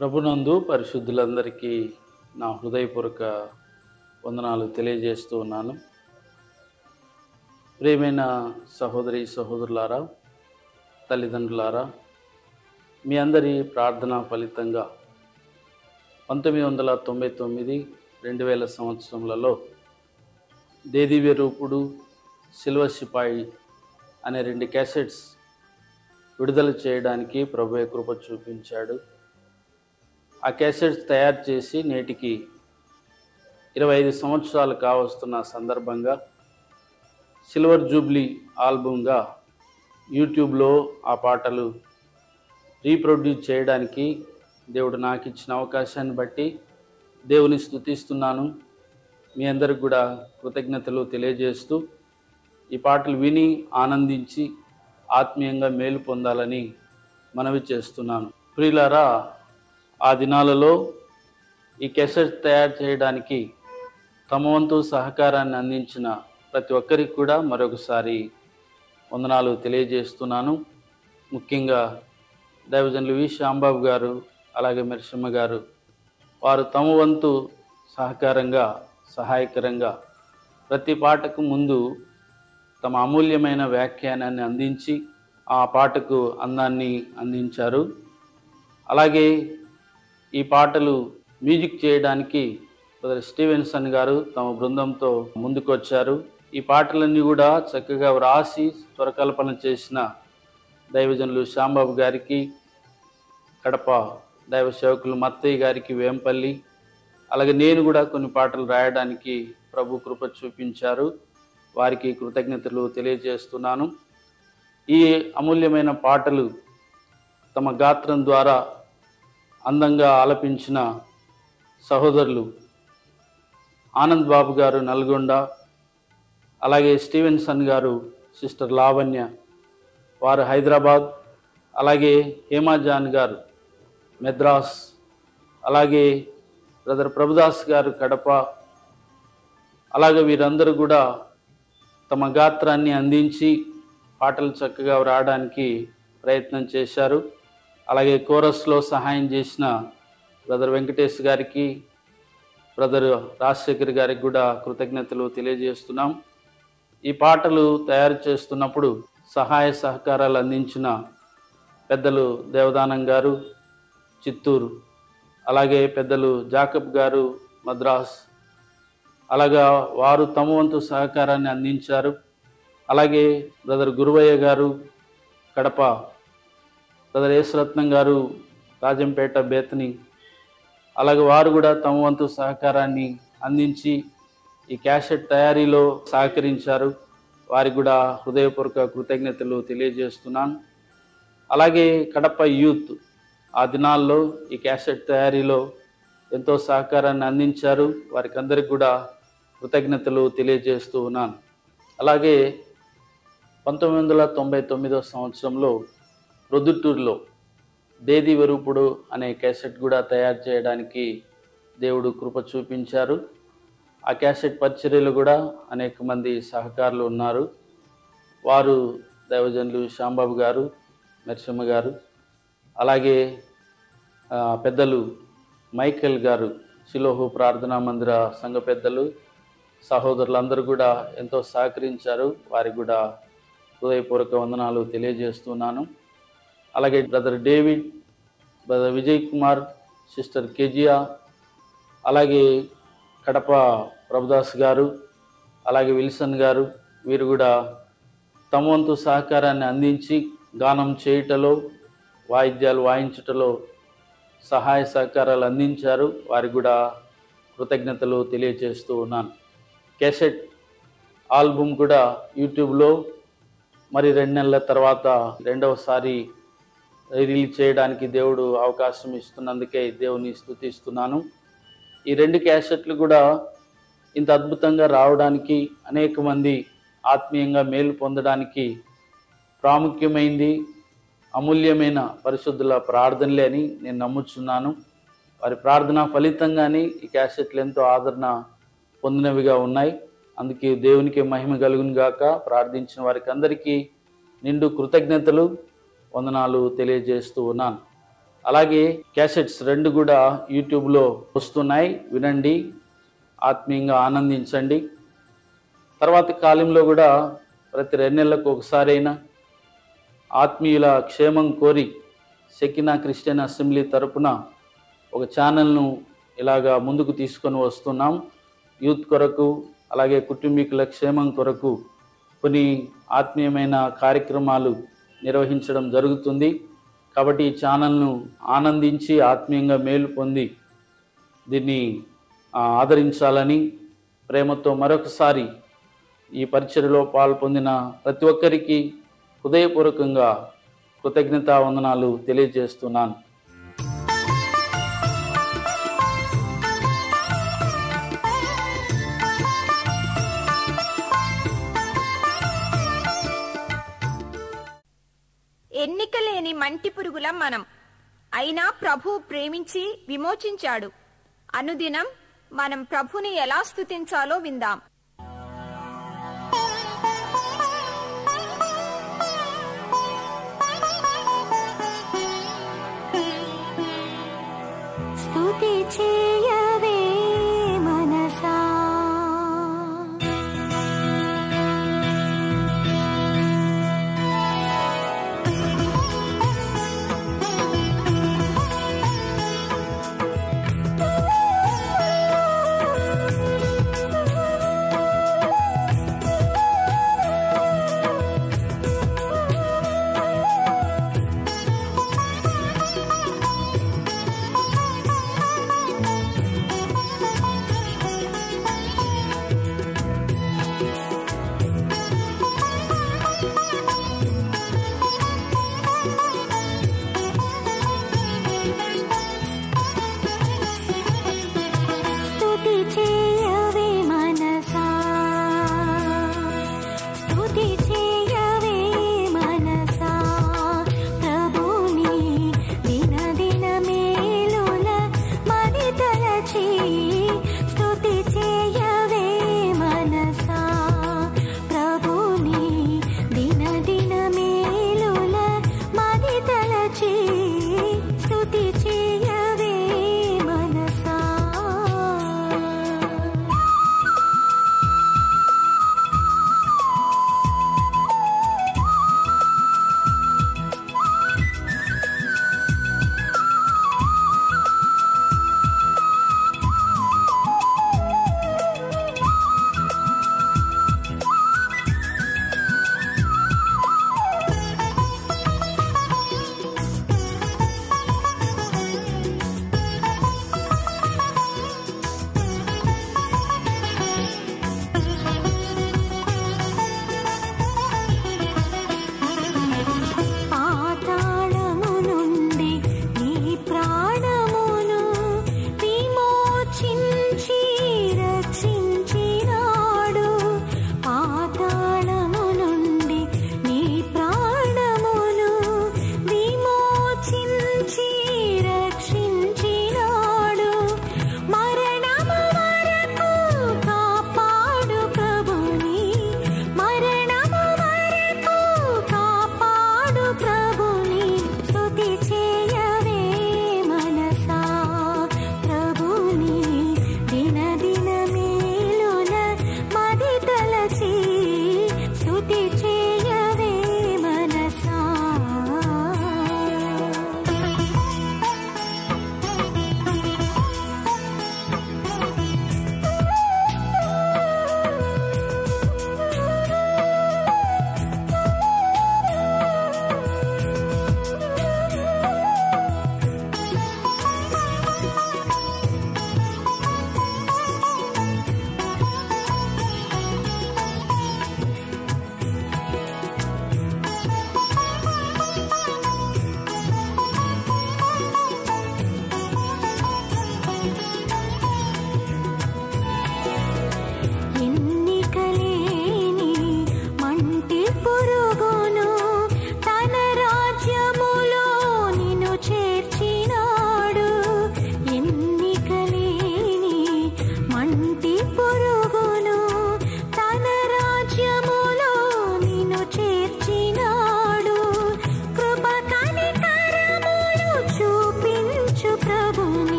ప్రభునందు పరిశుద్ధులందరికీ నా హృదయపూర్వక వందనాలు తెలియజేస్తూ ఉన్నాను. ప్రియమైన సహోదరి సహోదరులారా, తల్లిదండ్రులారా, మీ అందరి ప్రార్థన ఫలితంగా 1999, 2000 సంవత్సరములలో దేదివ్య రూపుడు, సిల్వ సిపాయి అనే 2 క్యాసెట్స్ విడుదల చేయడానికి ప్రభువే కృప చూపించాడు. ఆ క్యాసెట్స్ తయారు చేసి నేటికి 25 సంవత్సరాలు కావస్తున్న సందర్భంగా సిల్వర్ జూబ్లీ ఆల్బమ్గా యూట్యూబ్లో ఆ పాటలు రీప్రొడ్యూస్ చేయడానికి దేవుడు నాకు ఇచ్చిన అవకాశాన్ని బట్టి దేవుని స్తుతిస్తున్నాను. మీ అందరికి కూడా కృతజ్ఞతలు తెలియజేస్తూ ఈ పాటలు విని ఆనందించి ఆత్మీయంగా మేలు పొందాలని మనవి చేస్తున్నాను. ప్రియులారా, ఆ దినాలలో ఈ క్యాసెట్ తయారు చేయడానికి తమ వంతు సహకారాన్ని అందించిన ప్రతి ఒక్కరికి కూడా మరొకసారి వందనాలు తెలియజేస్తున్నాను. ముఖ్యంగా దైవజనులు వి శ్యాంబాబు గారు, అలాగే మెర్షమ్మ గారు, వారు తమ వంతు సహాయకరంగా ప్రతి పాటకు ముందు తమ అమూల్యమైన వ్యాఖ్యానాన్ని అందించి ఆ పాటకు అందాన్ని అందించారు. అలాగే ఈ పాటలు మ్యూజిక్ చేయడానికి బ్రదర్ స్టీవెన్సన్ గారు తమ బృందంతో ముందుకు వచ్చారు. ఈ పాటలన్నీ కూడా చక్కగా వ్రాసి స్వరకల్పన చేసిన దైవజనులు శ్యాంబాబు గారికి, కడప దైవ సేవకులు మత్తయ్య గారికి, వేంపల్లి, అలాగే నేను కూడా కొన్ని పాటలు రాయడానికి ప్రభు కృప చూపించారు. వారికి కృతజ్ఞతలు తెలియజేస్తున్నాను. ఈ అమూల్యమైన పాటలు తమ గాత్రం ద్వారా అందంగా ఆలపించిన సహోదరులు ఆనంద్ బాబు గారు నల్గొండ, అలాగే స్టీవెన్సన్ గారు సిస్టర్ లావణ్య వారు హైదరాబాద్, అలాగే హేమాజాన్ గారు మెద్రాస్, అలాగే బ్రదర్ ప్రభుదాస్ గారు కడప, అలాగే వీరందరూ కూడా తమ గాత్రాన్ని అందించి పాటలు చక్కగా రాయడానికి ప్రయత్నం చేశారు. అలాగే కోరస్లో సహాయం చేసిన బ్రదర్ వెంకటేష్ గారికి, బ్రదర్ రాజశేఖర్ గారికి కూడా కృతజ్ఞతలు తెలియజేస్తున్నాం. ఈ పాటలు తయారు చేస్తున్నప్పుడు సహాయ సహకారాలు అందించిన పెద్దలు దేవదానం గారు చిత్తూరు, అలాగే పెద్దలు జాకబ్ గారు మద్రాస్, అలాగా వారు తమ వంతు సహకారాన్ని అందించారు. అలాగే బ్రదర్ గురువయ్య గారు కడప, బ్రదర్ యేసురత్నం గారు రాజంపేట బేతని, అలాగే వారు కూడా తమ వంతు సహకారాన్ని అందించి ఈ క్యాసెట్ తయారీలో సహకరించారు. వారికి కూడా హృదయపూర్వక కృతజ్ఞతలు తెలియజేస్తున్నాను. అలాగే కడప యూత్ ఆ దినాల్లో ఈ క్యాసెట్ తయారీలో ఎంతో సహకారాన్ని అందించారు. వారికి అందరికి కూడా కృతజ్ఞతలు తెలియజేస్తూ ఉన్నాను. అలాగే 1999 సంవత్సరంలో ప్రొద్దుటూరులో దేదివ్య రూపుడు అనే క్యాసెట్ కూడా తయారు చేయడానికి దేవుడు కృప చూపించారు. ఆ క్యాసెట్ పరిచర్యలు కూడా అనేక మంది సహకారులు ఉన్నారు. వారు దైవజనులు శ్యాంబాబు గారు, మెర్షమ్మ గారు, అలాగే పెద్దలు మైకేల్ గారు, శిలోహు ప్రార్థనా మందిర సంఘ పెద్దలు, సహోదరులందరూ కూడా ఎంతో సహకరించారు. వారికి కూడా హృదయపూర్వక వందనాలు తెలియజేస్తున్నాను. అలాగే brother David, brother Vijay Kumar, sister Kezia, అలాగే కడప ప్రభుదాస్ గారు, అలాగే విల్సన్ గారు, వీరు కూడా తమ వంతు సహకారాన్ని అందించి గానం చేయుటలో, వాయిద్యాలు వాయించుటలో సహాయ సహకారాలు అందించారు. వారికి కూడా కృతజ్ఞతలు తెలియజేస్తూ ఉన్నాను. క్యాసెట్ ఆల్బమ్ కూడా యూట్యూబ్లో మరి 2 నెలల తర్వాత రెండవసారి రిలీజ్ చేయడానికి దేవుడు అవకాశం ఇస్తున్నందుకే దేవుని స్తుతిస్తున్నాను. ఈ 2 క్యాసెట్లు కూడా ఇంత అద్భుతంగా రావడానికి, అనేక మంది ఆత్మీయంగా మేలు పొందడానికి ప్రాముఖ్యమైంది అమూల్యమైన పరిశుద్ధుల ప్రార్థనలే అని నేను నమ్ముచున్నాను. వారి ప్రార్థన ఫలితంగానే ఈ క్యాసెట్లు ఎంతో ఆదరణ పొందినవిగా ఉన్నాయి. అందుకే దేవునికి మహిమ కలుగును గాక. ప్రార్థించిన వారికి అందరికీ నిండు కృతజ్ఞతలు, వందనాలు తెలియజేస్తూ ఉన్నాను. అలాగే క్యాసెట్స్ 2 కూడా యూట్యూబ్లో వస్తున్నాయి, వినండి, ఆత్మీయంగా ఆనందించండి. తర్వాత కాలంలో కూడా ప్రతి 2 నెలలకు ఒకసారి అయినా ఆత్మీయుల క్షేమం కోరి షెకినా క్రిస్టియన్ అసెంబ్లీ తరపున ఒక ఛానల్ను ఇలాగా ముందుకు తీసుకొని వస్తున్నాం. యూత్ కొరకు అలాగే కుటుంబీకుల క్షేమం కొరకు కొన్ని ఆత్మీయమైన కార్యక్రమాలు నిర్వహించడం జరుగుతుంది. కాబట్టి ఈ ఛానల్ను ఆనందించి ఆత్మీయంగా మేలు పొంది దీన్ని ఆదరించాలని ప్రేమతో మరొకసారి ఈ పరిచర్యలో పాల్పొందిన ప్రతి ఒక్కరికి హృదయపూర్వకంగా కృతజ్ఞతా వందనాలు తెలియజేస్తున్నాను. ఎన్నికలేని మంటి పురుగులం మనం, అయినా ప్రభు ప్రేమించి విమోచించాడు. అనుదినం మనం ప్రభుని ఎలా స్తుతించాలో విందాం. స్తుతి చేయవే మనసా,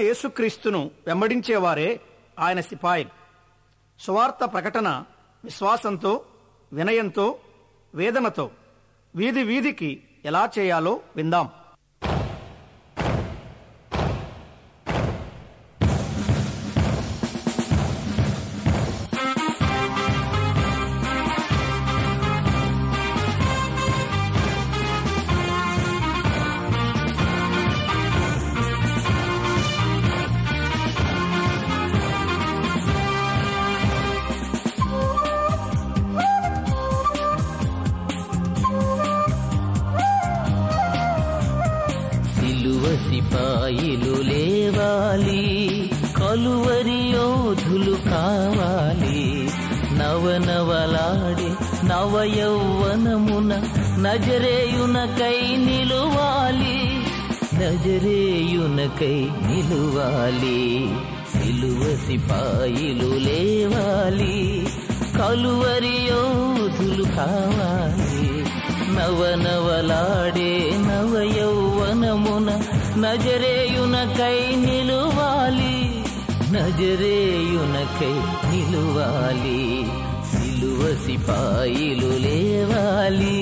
యేసుక్రీస్తును వెంబడించేవారే ఆయన సిపాయిలు. సువార్త ప్రకటన విశ్వాసంతో, వినయంతో, వేదనతో వీధి వీధికి ఎలా చేయాలో విందాం. సిపాయిలు లేవాలి, కలువరి యోధులు కావాలి. నవనవలాడే నవయౌవనమున నజరేయునకై నిలువాలి, నజరేయునకై నిలువాలి. సిలువ సిపాయిలు లేవాలి, కలువరి యోధులు కావాలి. నవనవలాడే నవయౌవనమున నజరేయునకై నిలువాలి, నజరేయునకై నిలువాలి. సిలువ సిపాయిలు లేవాలి.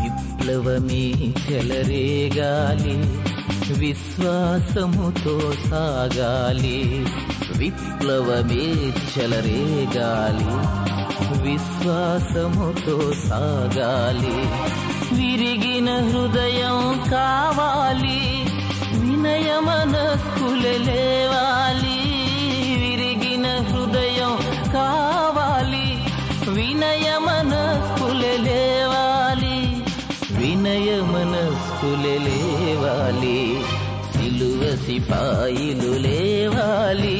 విప్లవమే చెలరేగాలి, విశ్వాసముతో సాగాలి. విప్లవమే చెలరేగాలి, విశ్వాసముతో సాగాలి. విరిగిన హృదయం కావాలి, వినయ మనస్కులు లేవాలి. విరిగిన హృదయం కావాలి, వినయ మనస్కులు లేవాలి, వినయ మనస్కులు లేవాలి. సిలువ సిపాయిలు లేవాలి.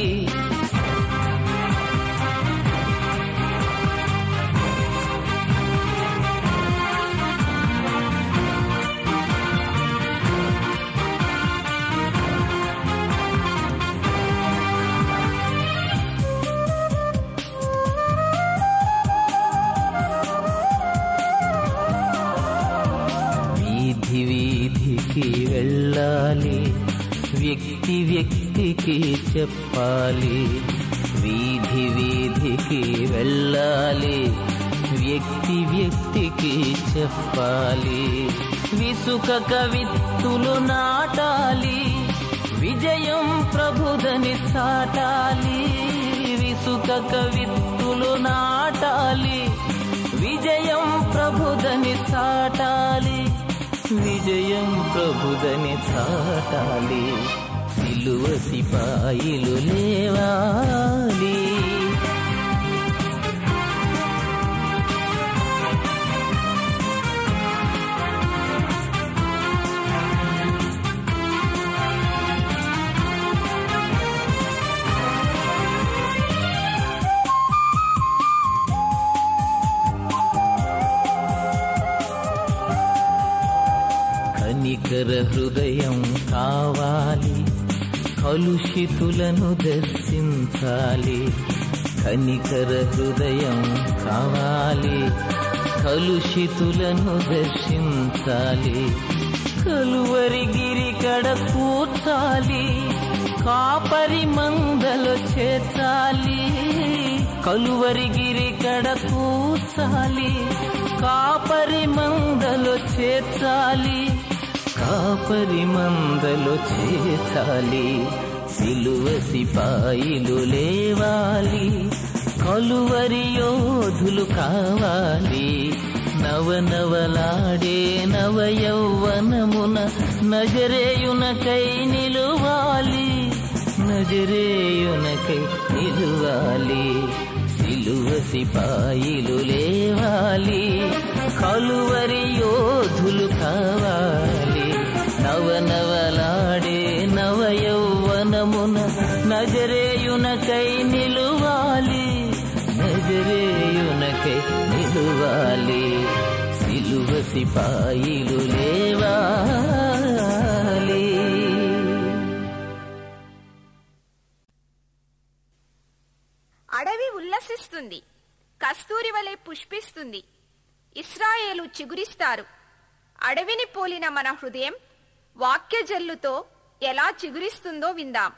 వీధికి వెళ్ళాలి, వ్యక్తి వ్యక్తికి చెప్పాలి. వీధి వీధికి వెళ్ళాలి, వ్యక్తి వ్యక్తికి చెప్పాలి. విసుకక విత్తులు నాటాలి, విజయం ప్రభుదని చాటాలి. విసుకక విత్తులు నాటాలి, విజయం ప్రభుదని చాటాలి, విజయం ప్రభుదని చాటాలి. సిలువ సిపాయిలు లేవాలి. కనికర హృదయం కావాలి, కలుషితులను దర్శించాలి. కనికర హృదయం కావాలి, కలుషితులను దర్శించాలి. కలువరి గిరి కడ కూర్చాలి, కాపరి మందలో చేర్చాలి. కలువరి గిరి కడ కూర్చాలి, కాపరి మందలో చేర్చాలి, కాపరి మందలో చేర్చాలి. సిలువ సిపాయిలు లేవాలి, కలువరి యోధులు కావాలి. నవనవలాడే నవయౌవనమున నజరేయునకై నిలువాలి, నజరేయునకై నిలువాలి. సిలువ సిపాయిలు లేవాలి, కలువరి యోధులు కావాలి. నవనవలాడే నవయౌవనమున నజరేయునకై నిలువాలి, నజరేయునకై నిలువాలి. సిపాయిలు లేవాలి. అడవి ఉల్లసిస్తుంది, కస్తూరి వలె పుష్పిస్తుంది, ఇశ్రాయేలు చిగురిస్తారు. అడవిని పోలిన మన హృదయం వాక్య జల్లుతో ఎలా చిగురిస్తుందో విందాం.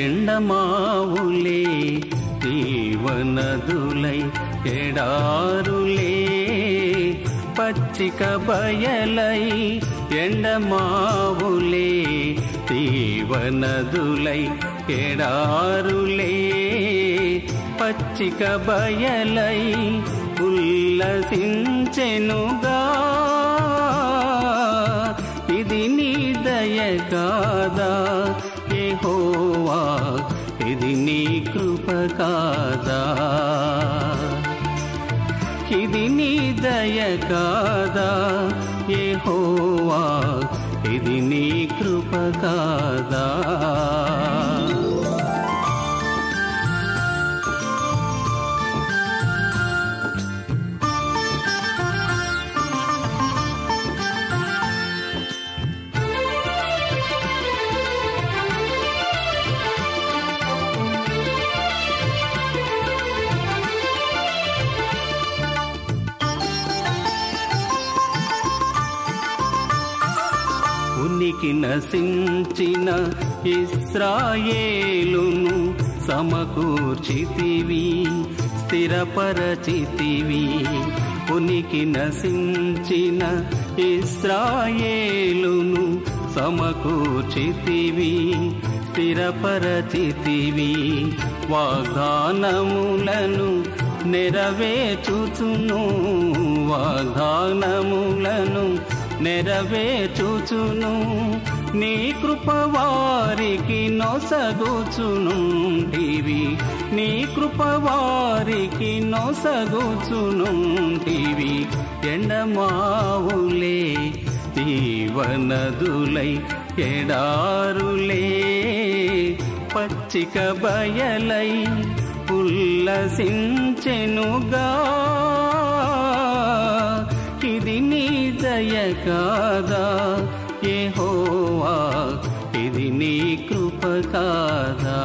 ఎండమావులే జీవనదులై ఎడారులే పచ్చిక బయలై, ఎండమావులే జీవనదులై ఎడారులే పచ్చిక బయలై ఉల్లసించెనుగా. ఇది నీ దయ కాదా యెహోవా, ఇది నీ కృప కాదా? ఇది నీ దయ కాదా యెహోవా, ఇది నీ కృప కాదా? ఉనికి నశించిన ఇశ్రాయేలును సమకూర్చితివి, స్థిరపరచితివి. ఉనికి నశించిన ఇశ్రాయేలును సమకూర్చితివి, స్థిరపరచితివి. వాగ్దానములను నెరవేర్చుచును, వాగ్దానములను నెరవేర్చుచును. నీ కృప వారికి నొసగుచునుంటివి, నీ కృప వారికి నొసగుచునుంటివి. ఎండమావులే జీవనదులై ఎడారులే పచ్చిక బయలై ఉల్లసించెనుగా. ఇది నీ దయ కాదా యెహోవా, ఇది నీ కృప కాదా?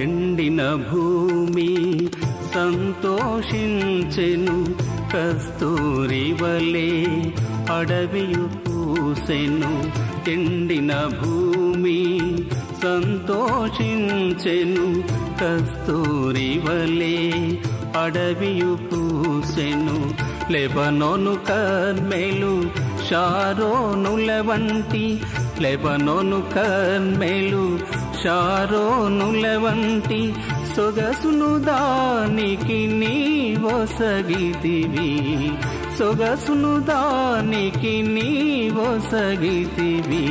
ఎండిన భూమి సంతోషించెను, కస్తూరి వలె అడవియు పూసెను. ఎండిన భూమి సంతోషించెను, కస్తూరి వలె అడవియు పూసెను. లెబనోను కర్మెలు షారోనుల వంటి, లెబనోను కర్మెలు షారోనుల వంటి. సొగసును దానికి నీవొసగితివి, సొగసును దానికి నీవొసగితివి.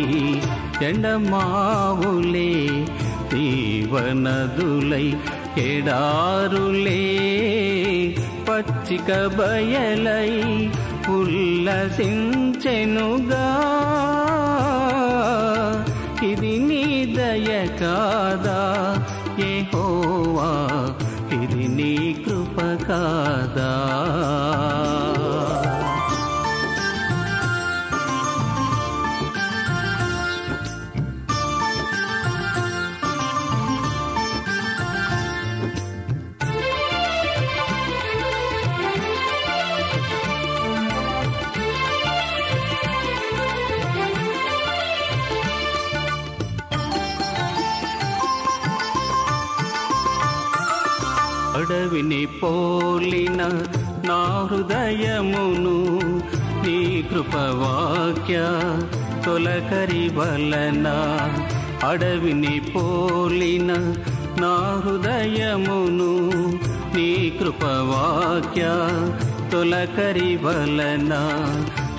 ఎండమావులే జీవనదులై ఎడారులే పచ్చిక బయలై ఉల్లసించెనుగా. ఇది నీ దయ కాదా యెహోవా, ఇది నీ కృప కాదా? అడవిని పోలిన నా హృదయమును నీ కృపవాక్య తొలకరి వలన. అడవిని పోలిన నా హృదయమును నీ కృపవాక్య తొలకరి వలన.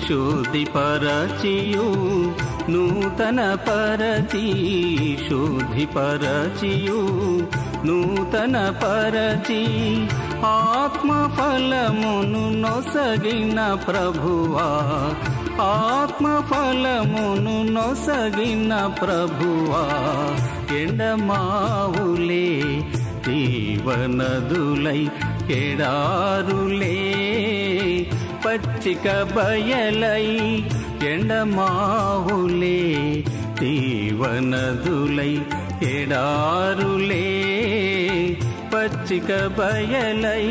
శుద్ధిపరచియు నూతన పరచి, శుద్ధిపరచియు నూతన పరచి, ఆత్మ ఫలమును నొసగిన ప్రభువా, ఆత్మ ఫలమును నొసగిన ప్రభువా. ఎండమావులే జీవనదులై ఎడారులే పచ్చిక బయలై, ఎండమావులే జీవనదులై ఎడారులే పచ్చిక బయలై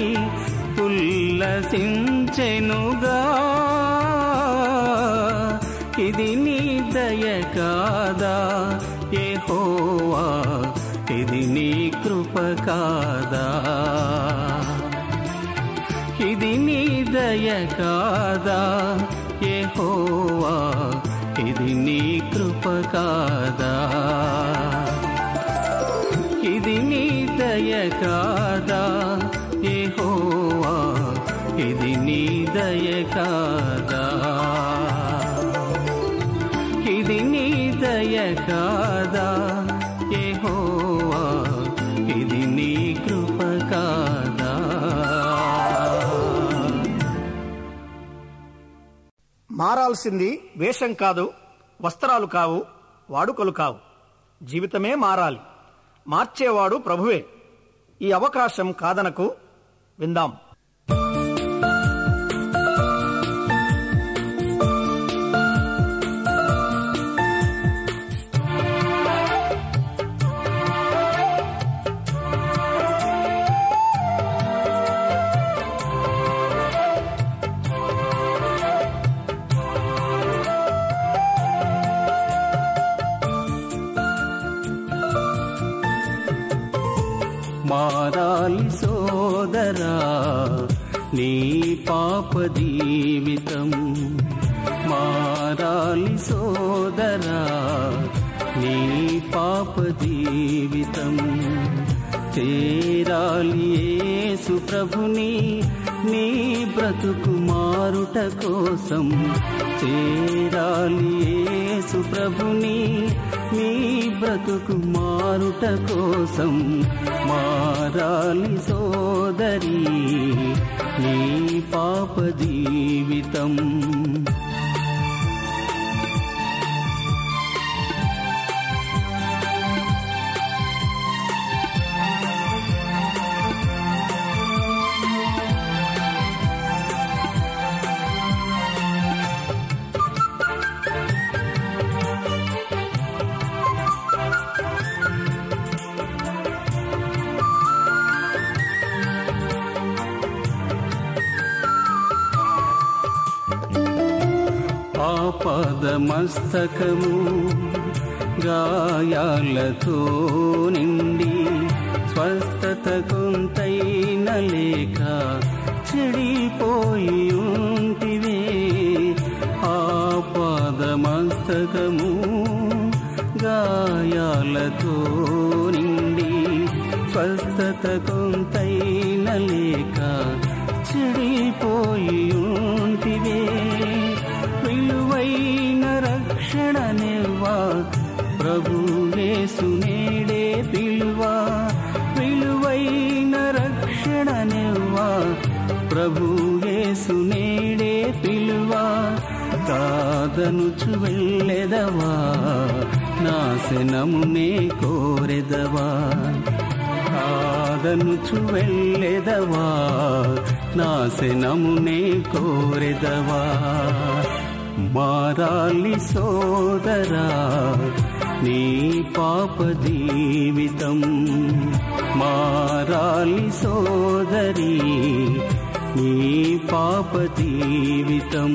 ఉల్లసించెనుగా. ఇది నీ దయ కాదా యెహోవా, ఇది నీ కృప కాదా? ఇది నీ దయ కాదా యెహోవా, ఇది నీ కృప కాదా? ఇది నీ దయ కాదా యెహోవా, ఇది నీ దయ కాదా? ఇది నీ దయ కాదా యెహోవా, ఇది నీ కృప కాదా? మారాల్సింది వేషం కాదు, వస్త్రాలు కావు, వాడుకలు కావు. జీవితమే మారాలి. మార్చేవాడు ప్రభువే. ఈ అవకాశం కాదనకు. విందాం. మారాలి సోదరా నీ పాప జీవితం, మారాలి సోదరా నీ పాప జీవితం. చేరాలి యేసు ప్రభుని నీ బ్రతుకు మారుట కోసం, చేరాలి యేసు ప్రభుని నీ బ్రతుకు మారుట కోసం. మారాలి సోదరి నీ పాప జీవితం. ఆపదమస్తకము గాయాలతో నిండి, స్వస్థత కొంతైన లేక చెడిపోయి ఉంటివే. ఆపదమస్తకము గాయాలతో నిండి, స్వస్థత కొంతైన లేక చెడిపోయి ఉంటివే. విలువైన రక్షణనివ్వా ప్రభు యేసు నేడే పిలువా, విలువైన రక్షణనివ్వా ప్రభు యేసు నేడే పిలువా. కాదనుచు వెళ్ళెదవా నాశనమునే కోరెదవా, కాదనుచు వెళ్ళెదవా నాశనమునే కోరెదవా. మారాలి సోదరా నీ పాప జీవితం, మారాలి సోదరి నీ పాప జీవితం.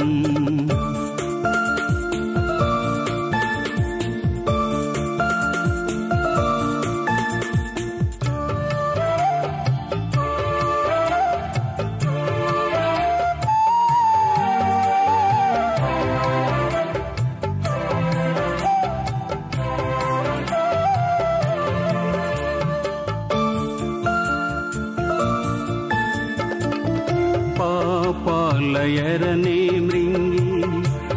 పాపాలయరనే మృంగి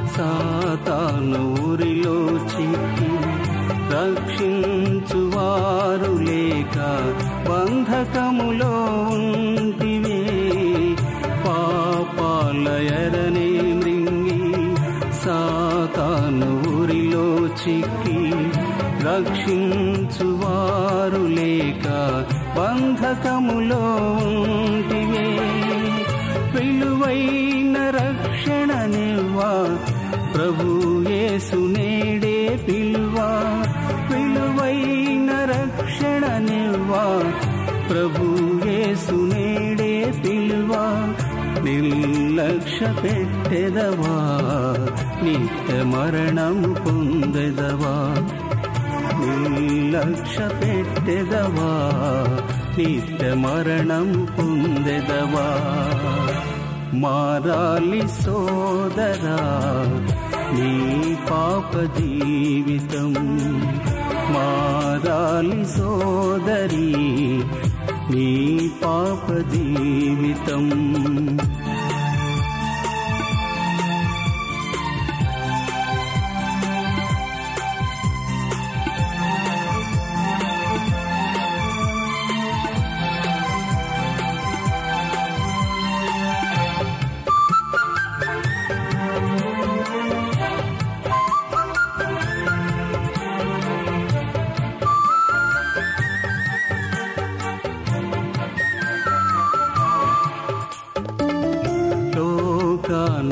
సాతాను ఊరిలో చిక్కి రక్షించువారు లేక బంధకములో ఉంటివే. పాపాలయరనే మృంగి సాతాను ఊరిలో చిక్కి రక్షించువారు లేక బంధకములో ఉంటివే. విలువైన రక్షణనివ్వా ప్రభు యేసు నేడే పిలువా. విలువైన రక్షణనివ్వా ప్రభు యేసు నేడే పిలువా. నిర్లక్ష్య పెట్టెదవా నిత్య మరణము పొందెదవా. నిర్లక్ష్య పెట్టెదవా నిత్య మరణము పొందెదవా. మారాలి సోదరా నీ పాప జీవితం. మారాలి సోదరి నీ పాప జీవితం.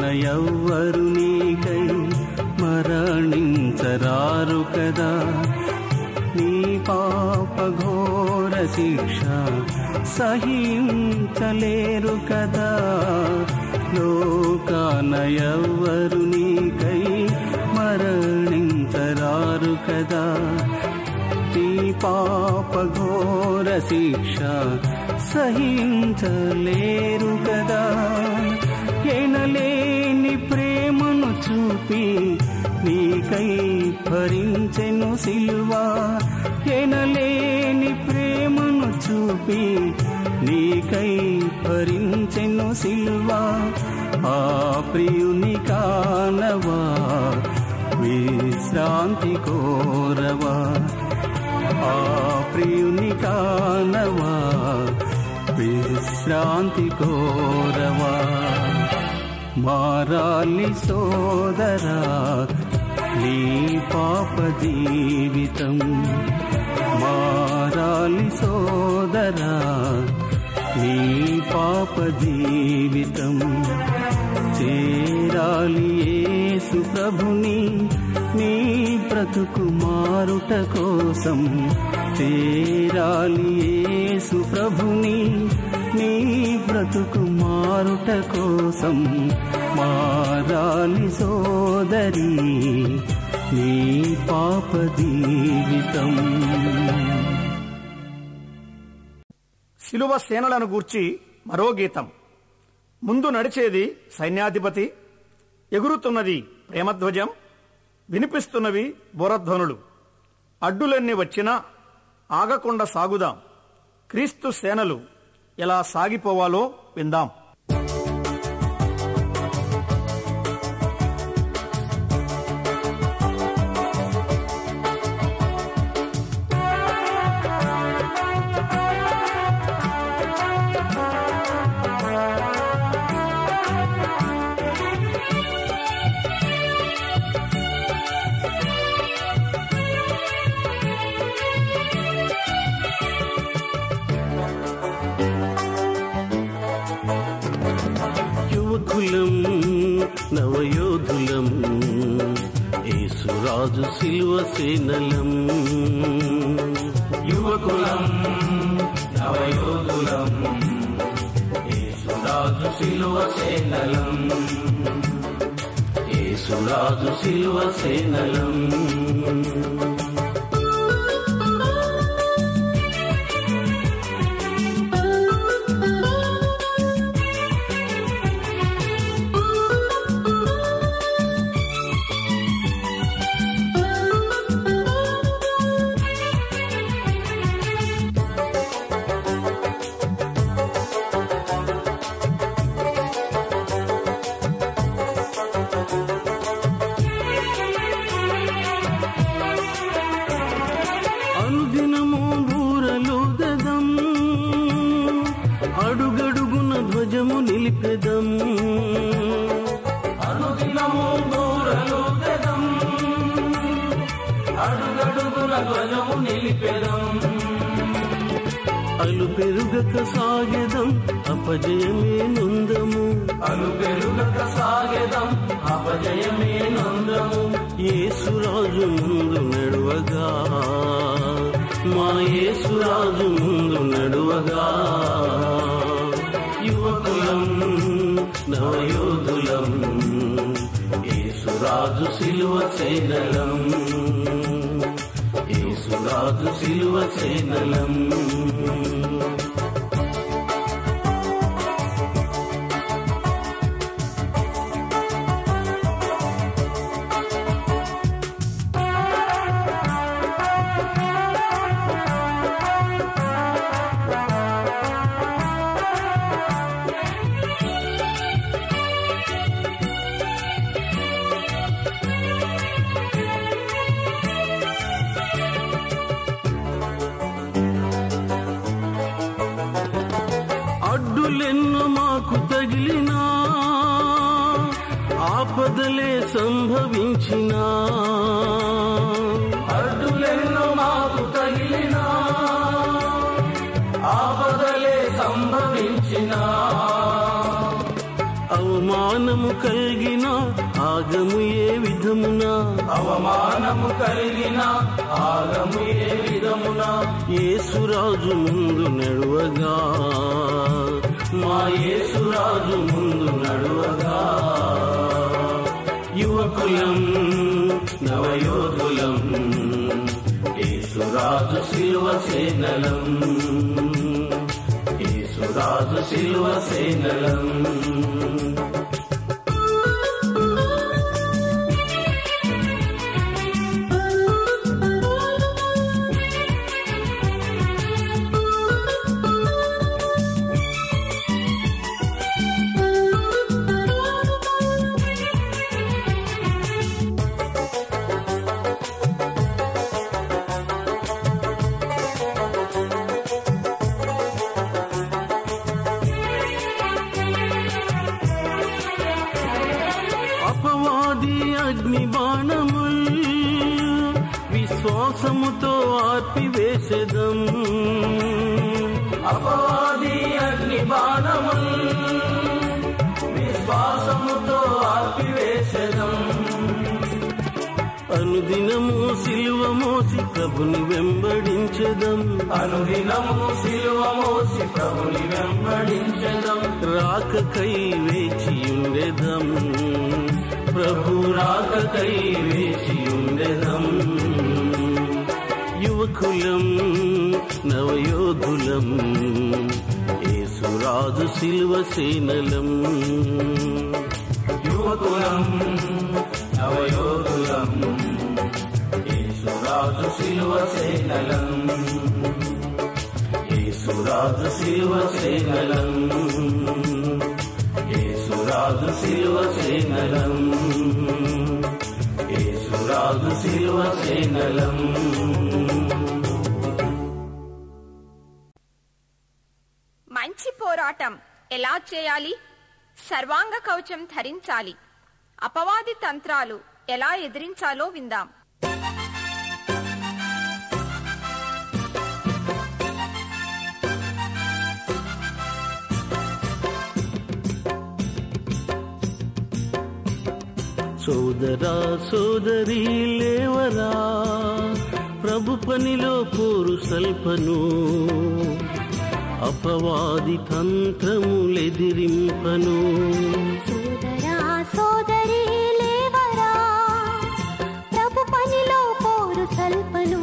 ఎవ్వరు నీకై మరణించరారు కదా. నీ పాప ఘోర శిక్ష సహించలేరు కదా. లోకాన ఎవ్వరు నీకై మరణించరారు కదా. నీ పాప ఘోర శిక్ష సహించలేరు కదా. ఎనలేని ప్రేమను చూపి నీకై భరించెను సిలువా. ఎనలేని ప్రేమను చూపి నీకై భరించెను సిలువా. ఆ ప్రియుని కానవా విశ్రాంతి కోరవా. ఆ ప్రియుని కానవా విశ్రాంతి కోరవా. మారాలి సోదరా నీ పాప జీవితం. మారాలి సోదరా నీ పాప జీవితం. చేరాలి యేసు ప్రభుని నీ బ్రతుకు మారుట కోసం. చేరాలి యేసు ప్రభుని నీ బ్రతుకు మారుట కోసం. మారాలి సోదరి నీ పాప జీవితం. శిలువ సేనలను గూర్చి మరో గీతం. ముందు నడిచేది సైన్యాధిపతి, ఎగురుతున్నది ప్రేమధ్వజం, వినిపిస్తున్నవి బోరధ్వనులు. అడ్డులన్నీ వచ్చినా ఆగకుండా సాగుదాం. క్రీస్తు సేనలు ఎలా సాగిపోవాలో విందాం. యువకులం నవయోధులం యేసురాజు శిలువ సేనలం. యువకులం నవయోధులం యేసురాజు శిలువ సేనలం. యేసురాజు శిలువ సేనలం. నిలిపెదం, అనుదినము బూరలు తెదం, అడుగడుగున ధ్వజము నిలిపెదం. అలు పెరుగక సాగెదం, అపజయమే నొందము, అలు పెరుగక సాగెదం, అపజయమే నొందము. యేసురాజు ముందు నడువగా, మా యేసురాజు ముందు నడువగా, యువకులం నవయోధులం, యేసురాజు సిలువ సేనలం, యేసురాజు సిలువ సేనలం. అడ్డులెన్నో మాకు తగిలినా, ఆపదలే సంభవించినా, అడ్డులెన్నో మాకు తగిలినా, ఆపదలే సంభవించినా, అవమానము కలిగిన ఆగము ఏ విధమున, అవమానము కలిగిన ఆగము ఏ విధమున, యేసురాజు ముందు నడువగా, మా యేసురాజు ముందు నడువగా, యువకులం నవయోధులం, యేసురాజు సిలువ సేనలం, యేసురాజు సిలువ సేనలం. అపవాది అగ్ని బాణముల్ విశ్వాసముతో ఆర్పివేసెదం, అపవాది అగ్ని బాణముల్ విశ్వాసముతో ఆర్పివేసెదం. అనుదినము సిలువ మోసి ప్రభుని వెంబడించెదం, అనుదినము సిలువ మోసి ప్రభుని వెంబడించెదం. రాకకై వేచియుండెదం, ప్రభు రాకకై వేచియుండెదం. యువకులం నవయోధులం, యేసురాజు సిలువ సేనలం, యువకులం నవయోధులం, యేసురాజు సిలువ సేనలం, యేసురాజు సిలువ సేనలం, యేసురాజు సిలువ సేనలం, యేసురాజు సిలువ సేనలం. మంచి పోరాటం ఎలా చేయాలి? సర్వాంగ కవచం ధరించాలి. అపవాది తంత్రాలు ఎలా ఎదిరించాలో విందాం. సోదరా సోదరీ లేవరా, ప్రభు పనిలో పోరు సల్పను, అపవాది తంత్రములెదిరింపను. సోదరా సోదరీ లేవరా, ప్రభు పనిలో పోరు సల్పను,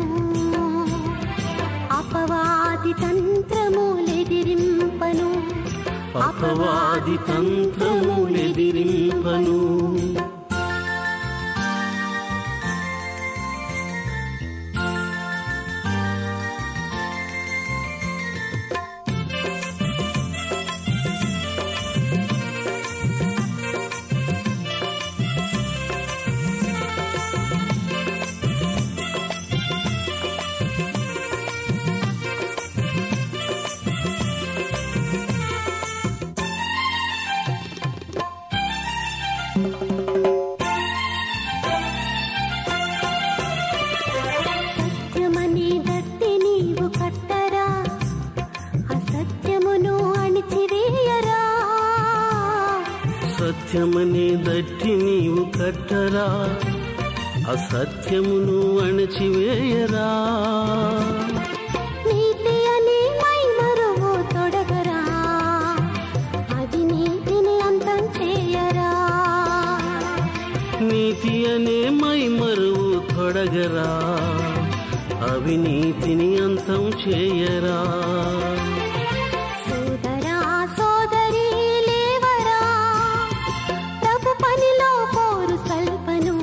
అపవాది తంత్రములెదిరింపను, అపవాది తంత్రములెదిరింపను. సత్యమనే దట్టి నీవు కట్టరా, అసత్యమును అణిచివేయరా. సత్యమనే దట్టి నీవు కట్టరా, అసత్యమును అణచివేయరా. నీతి అనే మైమరువు తొడగరా, అవినీతిని అంతం చేయరా. నీతి అనే మైమరువు తొడగరా, అవినీతిని అంతం చేయరా. సోదరా సోదరీ లేవరా, ప్రభు పనిలో పోరు సల్పను.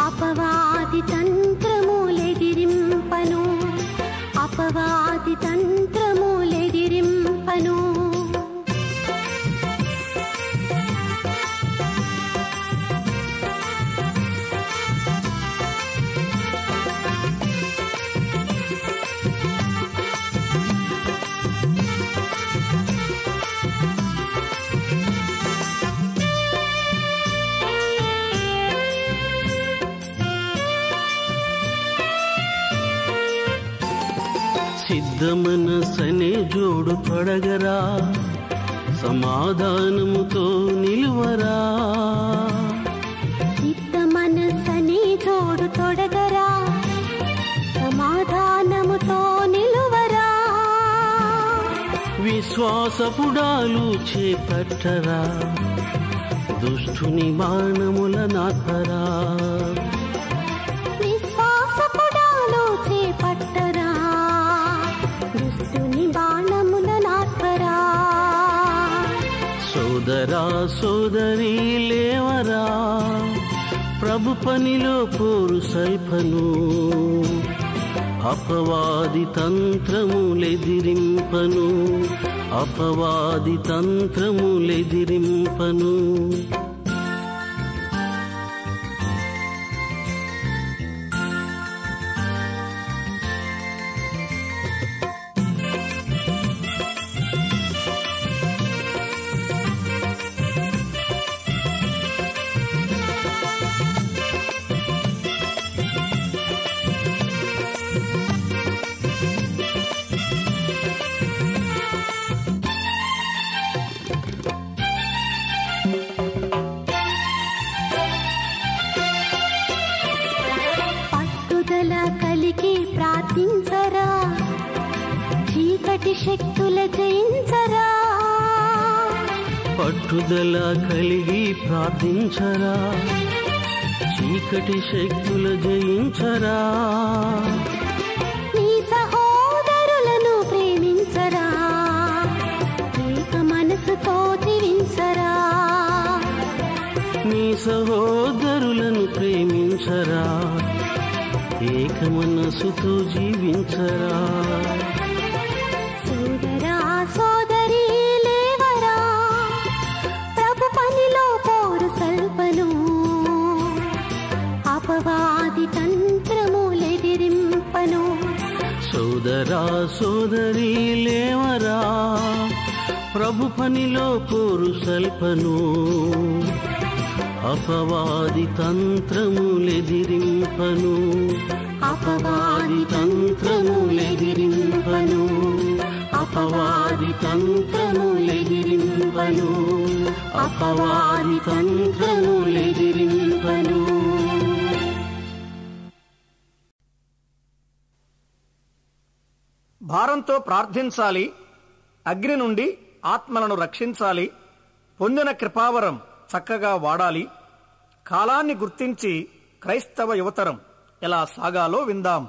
అపవాది తంత్రములెదిరింపను, అపవాది తంత్రములెదిరింపను. సిద్ధ మనసనే జోడు తొడగరా, సమాధానముతో నిలువరా. సిద్ధ మనసని జోడు తొడగరా, సమాధానముతో నిలువరా. విశ్వాసపుడాలు చేపట్టరా, దుష్టుని బాణముల నాకరా. విశ్వాసపుడాలు చేపట్టరా, దుష్టుని బాణముల నాట్వరా. సోదరా సోదరీ లేవరా, ప్రభు పనిలో పోరు సల్పను. అపవాది తంత్రములెదిరింపను, అపవాది తంత్రములెదిరింపను. పట్టుదల కలిగి ప్రార్థించరా, చీకటి శక్తుల జయించరా. పట్టుదల కలిగి ప్రార్థించరా, చీకటి శక్తుల జయించరా. నీ సహోదరులను ప్రేమించరా, ఏక మనసుతో జీవించరా. నీ సహోదరులను ప్రేమించరా, ఏక మనసుతో జీవించరా. సోదరా సోదరీ లేవరా, ప్రభు పనిలో పోరు సల్పను. అపవాది తంత్రములెదిరింపను. సోదరా సోదరీ లేవరా, ప్రభు పనిలో పోరు సల్పను. అపవాది తంత్రములెదిరింపను, అపవాది తంత్రములెదిరింపను, అపవాది తంత్రములెదిరింపను, అపవాది తంత్రములెదిరింపను. భారంతో ప్రార్థించాలి, అగ్ని నుండి ఆత్మలను రక్షించాలి. పొందిన కృపావరం చక్కగా వాడాలి. కాలాన్ని గుర్తించి క్రైస్తవ యువతరం ఎలా సాగాలో విందాం.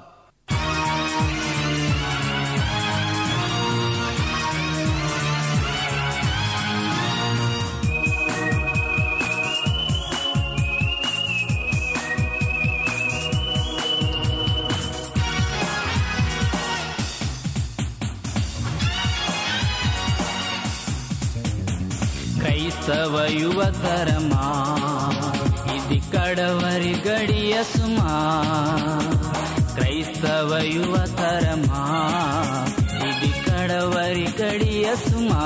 క్రైస్తవ యువతరమా, ఇది కడవరి గడియ సుమా. క్రైస్తవ యువతరమా, ఇది కడవరి గడియ సుమా.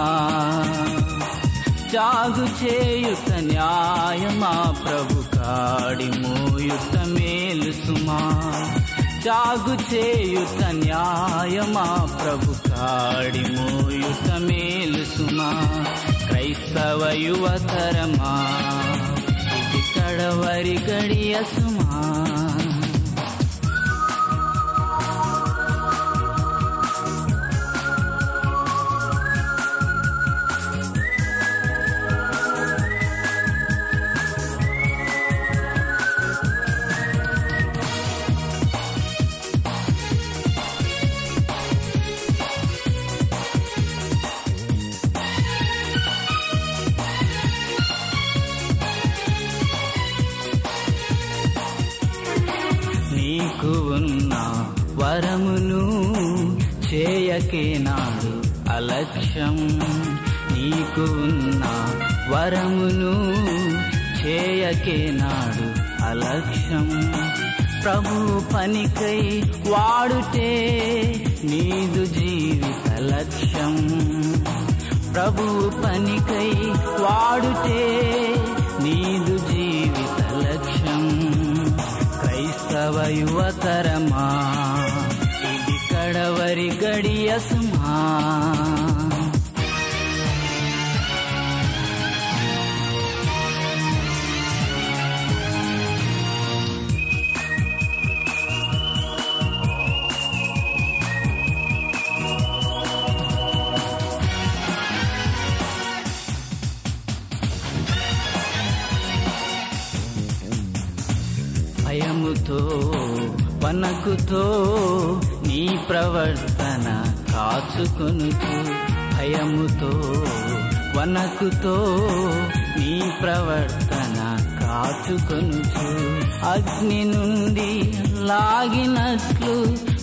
చాగు చేయుట న్యాయమా ప్రభు కాడి మోయుట మేలు సుమా. చాగు చేయుట న్యాయమా ప్రభు కాడి మోయుట మేలు సుమా. క్రైస్తవ యువతరమా ఇది కడవరి గడియ సుమా. నీకు ఉన్న వరమును చేయకే నాడు అలక్ష్యం. నీకు ఉన్న వరమును చేయకే నాడు అలక్ష్యం. ప్రభు పనికై వాడుటే నీదు జీవిత లక్ష్యం. ప్రభు పనికై వాడుటే నీదు జీవిత లక్ష్యం. క్రైస్తవ యువతరమా ఇది కడవరి గడియ సుమా. భయముతో వణకుతో నీ ప్రవర్తన కాచుకొనుచు. భయముతో వణకుతో నీ ప్రవర్తన కాచుకొనుచు. అగ్ని నుండి లాగినట్లు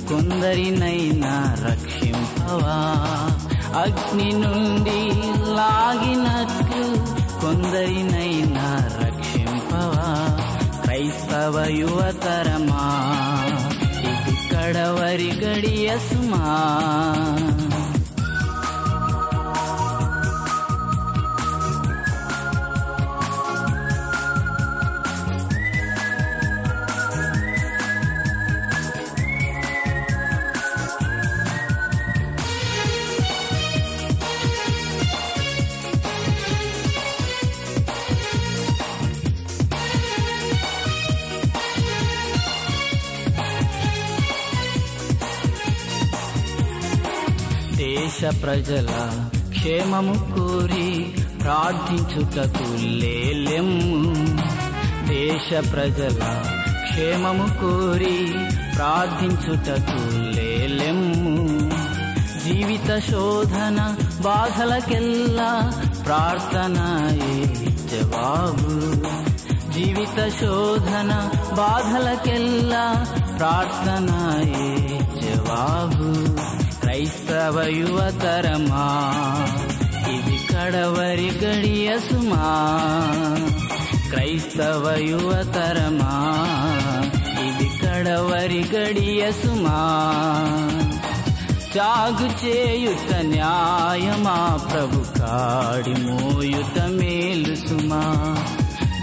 కొందరినైనా రక్షింపవా. అగ్ని నుండి లాగినట్లు కొందరినైనా రక్షింపవా. క్రైస్తవ యువతరమా ఇది కడవరి గడియ సుమా. దేశ ప్రజల క్షేమము కోరి ప్రార్థించుటకు లేలెమ్ము. దేశ ప్రజల క్షేమము కోరి ప్రార్థించుటకు లేలెమ్ము. జీవిత శోధన బాధలకెల్లా ప్రార్థనయే జవాబు. జీవిత శోధన బాధలకెల్లా ప్రార్థనయే జవాబు. క్రైస్తవ యువతరమా ఇది కడవరి గడియ సుమా. క్రైస్తవ యువతరమా ఇది కడవరి గడియ సుమా. చాగు చేయుట న్యాయమా ప్రభు కాడి మోయుట మేలు సుమా.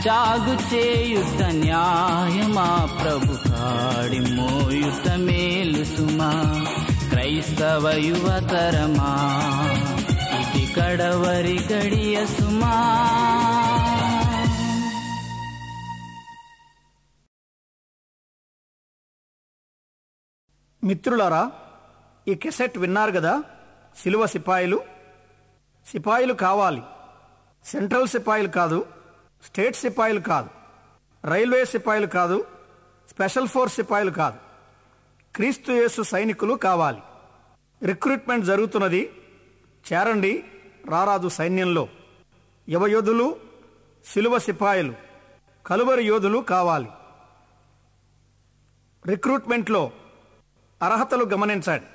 చాగు చేయుట న్యాయమా ప్రభు కాడి మోయుట మేలు సుమా. క్రైస్తవ యువతరమా ఇది కడవరి గడియ సుమా. మిత్రులారా, ఈ కెసెట్ విన్నారు కదా. సిలువ సిపాయిలు. సిపాయిలు కావాలి. సెంట్రల్ సిపాయిలు కాదు, స్టేట్ సిపాయిలు కాదు, రైల్వే సిపాయిలు కాదు, స్పెషల్ ఫోర్స్ సిపాయిలు కాదు. క్రీస్తు యేసు సైనికులు కావాలి. రిక్రూట్మెంట్ జరుగుతున్నది. చేరండి రారాజు సైన్యంలో. యువయోధులు, సిలువ సిపాయిలు, కలువరి యోధులు కావాలి. రిక్రూట్మెంట్లో అర్హతలు గమనించండి.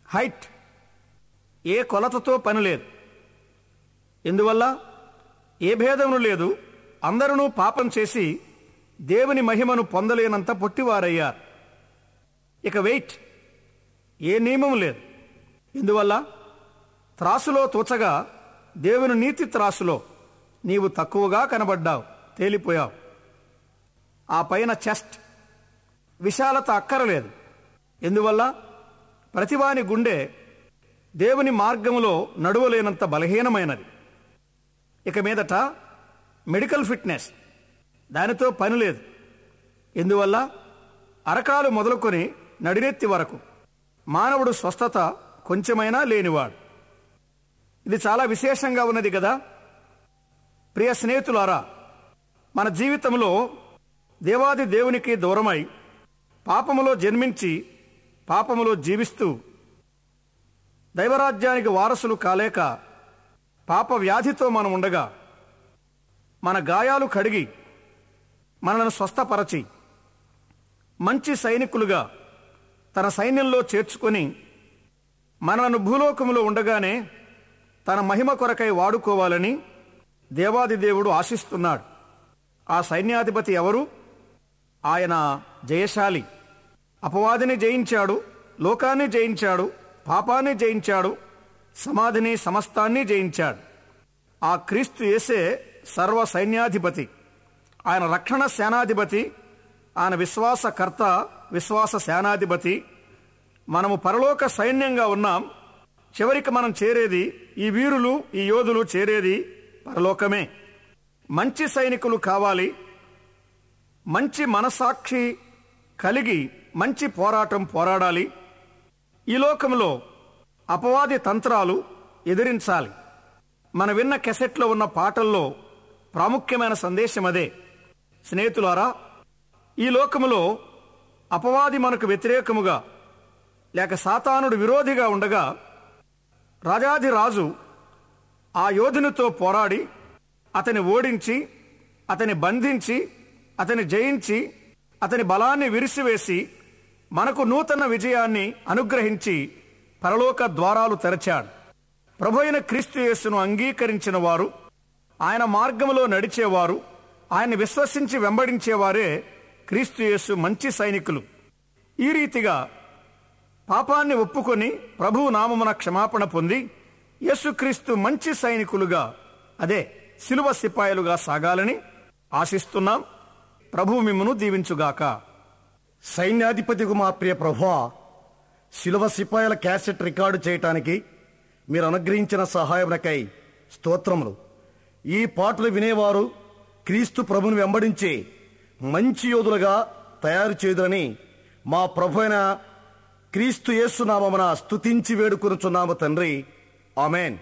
హైట్ ఏ కొలతతో పని లేదు. ఎందువల్ల ఏ భేదమును లేదు. అందరూ పాపం చేసి దేవుని మహిమను పొందలేనంత పొట్టివారయ్యారు. ఇక వెయిట్ ఏ నియమం లేదు. ఇందువల్ల త్రాసులో తూచగా దేవుని నీతి త్రాసులో నీవు తక్కువగా కనబడ్డావు, తేలిపోయావు. ఆ పైన చెస్ట్ విశాలత అక్కరలేదు. ఎందువల్ల? ప్రతివాని గుండె దేవుని మార్గములో నడువలేనంత బలహీనమైనది. ఇక మీదట మెడికల్ ఫిట్నెస్, దానితో పని లేదు. ఎందువల్ల? అరకాలు మొదలుకొని నడినెత్తి వరకు మానవుడు స్వస్థత కొంచెమైనా లేనివాడు. ఇది చాలా విశేషంగా ఉన్నది కదా. ప్రియ స్నేహితులారా, మన జీవితంలో దేవాది దేవునికి దూరమై పాపములో జన్మించి పాపములో జీవిస్తూ దైవరాజ్యానికి వారసులు కాలేక పాప వ్యాధితో మనం ఉండగా మన గాయాలు కడిగి మనలను స్వస్థపరచి మంచి సైనికులుగా తన సైన్యంలో చేర్చుకొని మనలను భూలోకములో ఉండగానే తన మహిమ కొరకై వాడుకోవాలని దేవాది దేవుడు ఆశిస్తున్నాడు. ఆ సైన్యాధిపతి ఎవరు? ఆయన జయశాలి. అపవాదిని జయించాడు, లోకాన్ని జయించాడు, పాపాన్ని జయించాడు, సమాధిని సమస్తాన్ని జయించాడు. ఆ క్రీస్తు యేసే సర్వ సైన్యాధిపతి. ఆయన రక్షణ సేనాధిపతి, ఆయన విశ్వాసకర్త, విశ్వాస సేనాధిపతి. మనము పరలోక సైన్యంగా ఉన్నాం. చివరికి మనం చేరేది, ఈ వీరులు, ఈ యోధులు చేరేది పరలోకమే. మంచి సైనికులు కావాలి. మంచి మనసాక్షి కలిగి మంచి పోరాటం పోరాడాలి. ఈ లోకంలో అపవాది తంత్రాలు ఎదిరించాలి. మన విన్న కెసెట్లో ఉన్న పాటల్లో ప్రాముఖ్యమైన సందేశం అదే. స్నేహితులారా, ఈ లోకములో అపవాది మనకు వ్యతిరేకముగా లేక సాతానుడు విరోధిగా ఉండగా రాజాధిరాజు ఆ యోధునితో పోరాడి అతని ఓడించి, అతని బంధించి, అతని జయించి, అతని బలాన్ని విరిసివేసి మనకు నూతన విజయాన్ని అనుగ్రహించి పరలోక ద్వారాలు తెరచాడు. ప్రభు అయిన క్రీస్తు యేసును అంగీకరించిన వారు, ఆయన మార్గములో నడిచేవారు, ఆయన్ని విశ్వసించి వెంబడించేవారే క్రీస్తు యేసు మంచి సైనికులు. ఈ రీతిగా పాపాన్ని ఒప్పుకొని ప్రభువు నామమున క్షమాపణ పొంది యేసుక్రీస్తు మంచి సైనికులుగా, అదే శిలువ సిపాయిలుగా సాగాలని ఆశిస్తున్నాం. ప్రభువు మిమ్మును దీవించుగాక. సైన్యాధిపతికు మా ప్రియ ప్రభువా, శిలువ సిపాయిల క్యాసెట్ రికార్డు చేయటానికి మీరు అనుగ్రహించిన సహాయమునకై స్తోత్రములు. ఈ పాటలు వినేవారు క్రీస్తు ప్రభుని వెంబడించి మంచి యోధులుగా తయారు చేయుదురని మా ప్రభు అయిన క్రీస్తు యేసు నామమున స్తుతించి వేడుకొనుచున్నాము తండ్రి. ఆమేన్.